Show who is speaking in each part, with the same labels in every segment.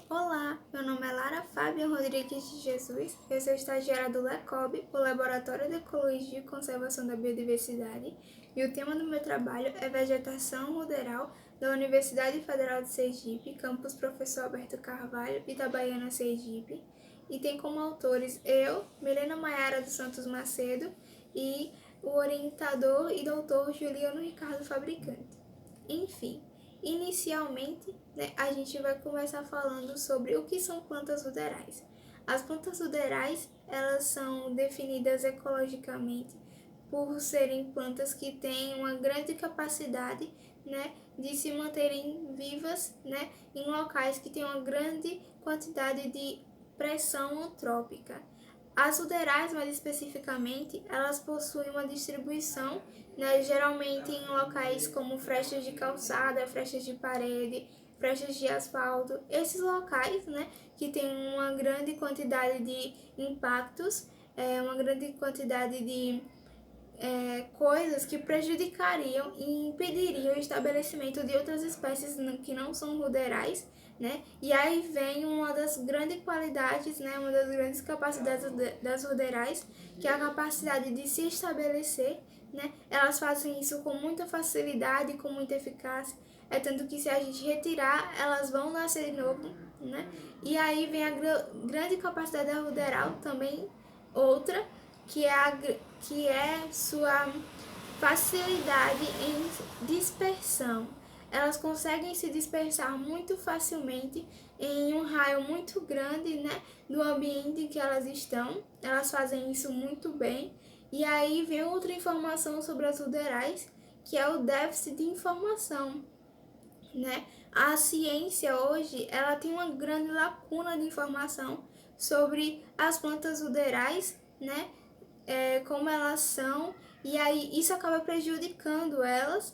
Speaker 1: Olá, meu nome é Lara Fábia Rodrigues de Jesus, eu sou estagiária do LECOB, o Laboratório de Ecologia e Conservação da Biodiversidade, e o tema do meu trabalho é Vegetação Ruderal da Universidade Federal de Sergipe, campus Professor Alberto Carvalho, Itabaiana, Sergipe, e tem como autores eu, Milena Maiara dos Santos Macedo, e o orientador e doutor Juliano Ricardo Fabricante. Enfim, inicialmente, a gente vai começar falando sobre o que são plantas ruderais. As plantas ruderais, elas são definidas ecologicamente por serem plantas que têm uma grande capacidade, de se manterem vivas, em locais que têm uma grande quantidade de pressão antrópica. As ruderais, mais especificamente, elas possuem uma distribuição, geralmente em locais como frechas de calçada, frechas de parede, frechas de asfalto. Esses locais, que têm uma grande quantidade de impactos, uma grande quantidade de coisas que prejudicariam e impediriam o estabelecimento de outras espécies que não são ruderais, E aí vem uma das grandes qualidades, uma das grandes capacidades das ruderais, que é a capacidade de se estabelecer, Elas fazem isso com muita facilidade, com muita eficácia, tanto que se a gente retirar, elas vão nascer de novo, E aí vem a grande capacidade da ruderal também, outra, que é sua facilidade em dispersão. Elas conseguem se dispersar muito facilmente em um raio muito grande, do ambiente em que elas estão. Elas fazem isso muito bem. E aí vem outra informação sobre as ruderais, que é o déficit de informação, A ciência hoje, ela tem uma grande lacuna de informação sobre as plantas ruderais, como elas são, e aí isso acaba prejudicando elas,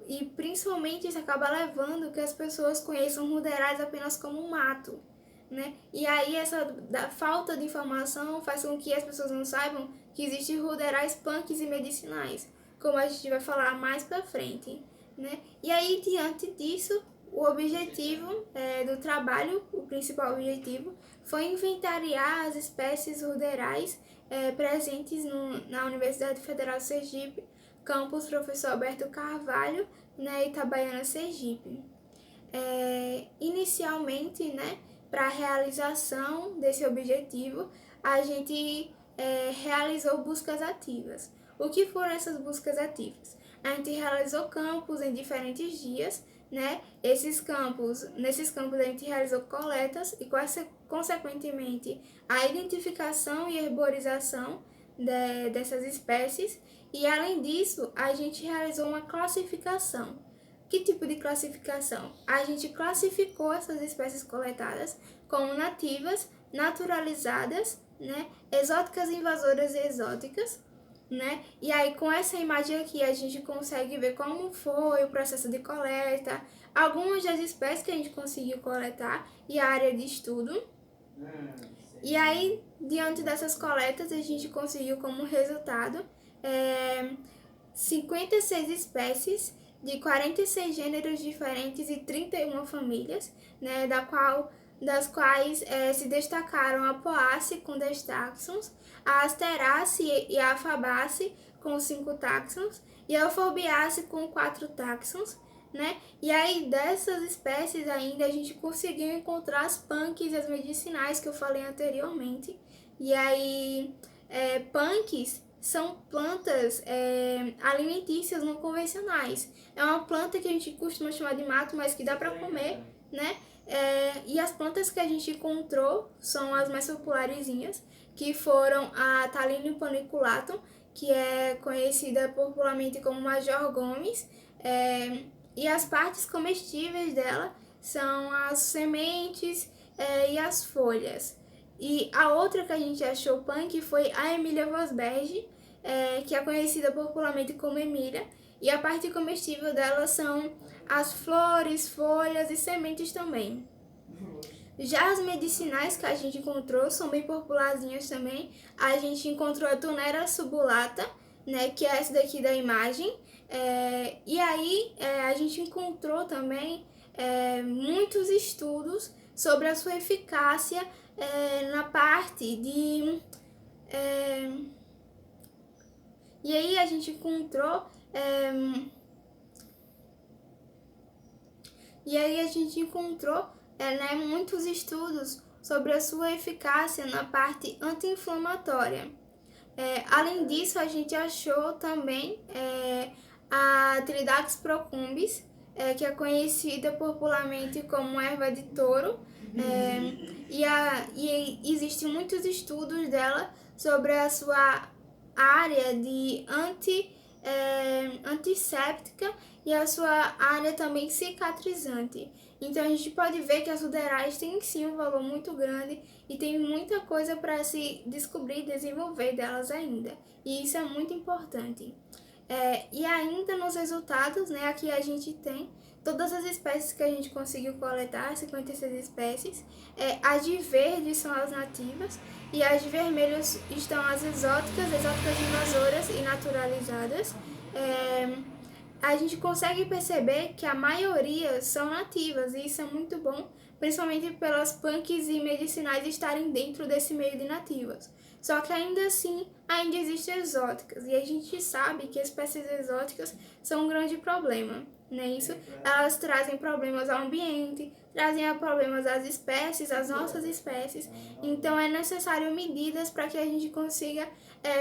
Speaker 1: E principalmente isso acaba levando que as pessoas conheçam ruderais apenas como mato, E aí essa falta de informação faz com que as pessoas não saibam que existem ruderais punks e medicinais, como a gente vai falar mais pra frente, E aí, diante disso, o objetivo do trabalho, o principal objetivo, foi inventariar as espécies ruderais presentes na Universidade Federal de Sergipe, campus Professor Alberto Carvalho, Itabaiana, Sergipe. Inicialmente, para a realização desse objetivo, a gente realizou buscas ativas. O que foram essas buscas ativas? A gente realizou campos em diferentes dias, nesses campos a gente realizou coletas e, consequentemente, a identificação e herborização dessas espécies, e além disso, a gente realizou uma classificação. Que tipo de classificação? A gente classificou essas espécies coletadas como nativas, naturalizadas, exóticas, invasoras e exóticas, E aí, com essa imagem aqui, a gente consegue ver como foi o processo de coleta, algumas das espécies que a gente conseguiu coletar e a área de estudo. E aí, diante dessas coletas, a gente conseguiu como resultado 56 espécies de 46 gêneros diferentes e 31 famílias, das quais se destacaram a Poaceae com 10 táxons, a Asteraceae e a Fabaceae com 5 táxons e a Euphorbiaceae com 4 táxons, E aí, dessas espécies ainda, a gente conseguiu encontrar as punks e as medicinais que eu falei anteriormente. E aí, punks são plantas alimentícias não convencionais. É uma planta que a gente costuma chamar de mato, mas que dá para comer, E as plantas que a gente encontrou são as mais popularzinhas, que foram a Thalinium paniculatum, que é conhecida popularmente como Major Gomes, e as partes comestíveis dela são as sementes e as folhas. E a outra que a gente achou punk foi a Emilia Vosberg, que é conhecida popularmente como Emília, e a parte comestível dela são as flores, folhas e sementes também. Já as medicinais que a gente encontrou são bem popularzinhas também. A gente encontrou a Tunera subulata, que é essa daqui da imagem. E aí a gente encontrou também muitos estudos sobre a sua eficácia na parte de... E aí a gente encontrou... muitos estudos sobre a sua eficácia na parte anti-inflamatória. Além disso, a gente achou também a Tridax procumbens, que é conhecida popularmente como erva de touro, e existem muitos estudos dela sobre a sua área de antisséptica e a sua área também cicatrizante. Então a gente pode ver que as ruderais têm sim um valor muito grande e tem muita coisa para se descobrir e desenvolver delas ainda. E isso é muito importante. E ainda nos resultados, né, aqui a gente tem todas as espécies que a gente conseguiu coletar, 56 espécies. As de verde são as nativas e as de vermelho estão as exóticas invasoras e naturalizadas. A gente consegue perceber que a maioria são nativas e isso é muito bom, principalmente pelas punks e medicinais estarem dentro desse meio de nativas. Só que ainda assim, ainda existem exóticas e a gente sabe que espécies exóticas são um grande problema, não é isso? Elas trazem problemas ao ambiente, trazem problemas às espécies, às nossas espécies, então é necessário medidas para que a gente consiga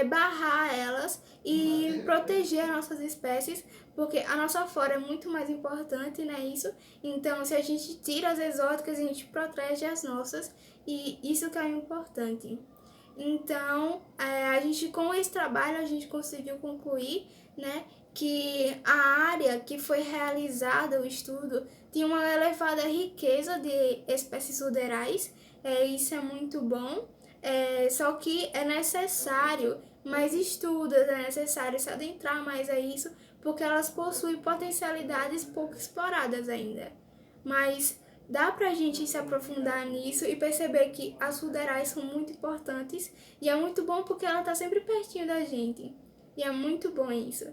Speaker 1: barrar elas e proteger as nossas espécies, porque a nossa flora é muito mais importante, não é isso? Então, se a gente tira as exóticas, a gente protege as nossas, e isso que é importante. Então, a gente, com esse trabalho, a gente conseguiu concluir, né, que a área que foi realizada o estudo tinha uma elevada riqueza de espécies ruderais, isso é muito bom, só que é necessário mais estudos, é necessário se adentrar mais a isso, porque elas possuem potencialidades pouco exploradas ainda. Mas dá pra gente se aprofundar nisso e perceber que as ruderais são muito importantes e é muito bom porque ela tá sempre pertinho da gente. E é muito bom isso.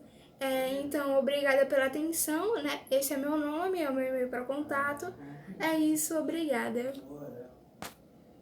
Speaker 1: Então, obrigada pela atenção, né? Esse é meu nome, é o meu e-mail para contato. É isso, obrigada.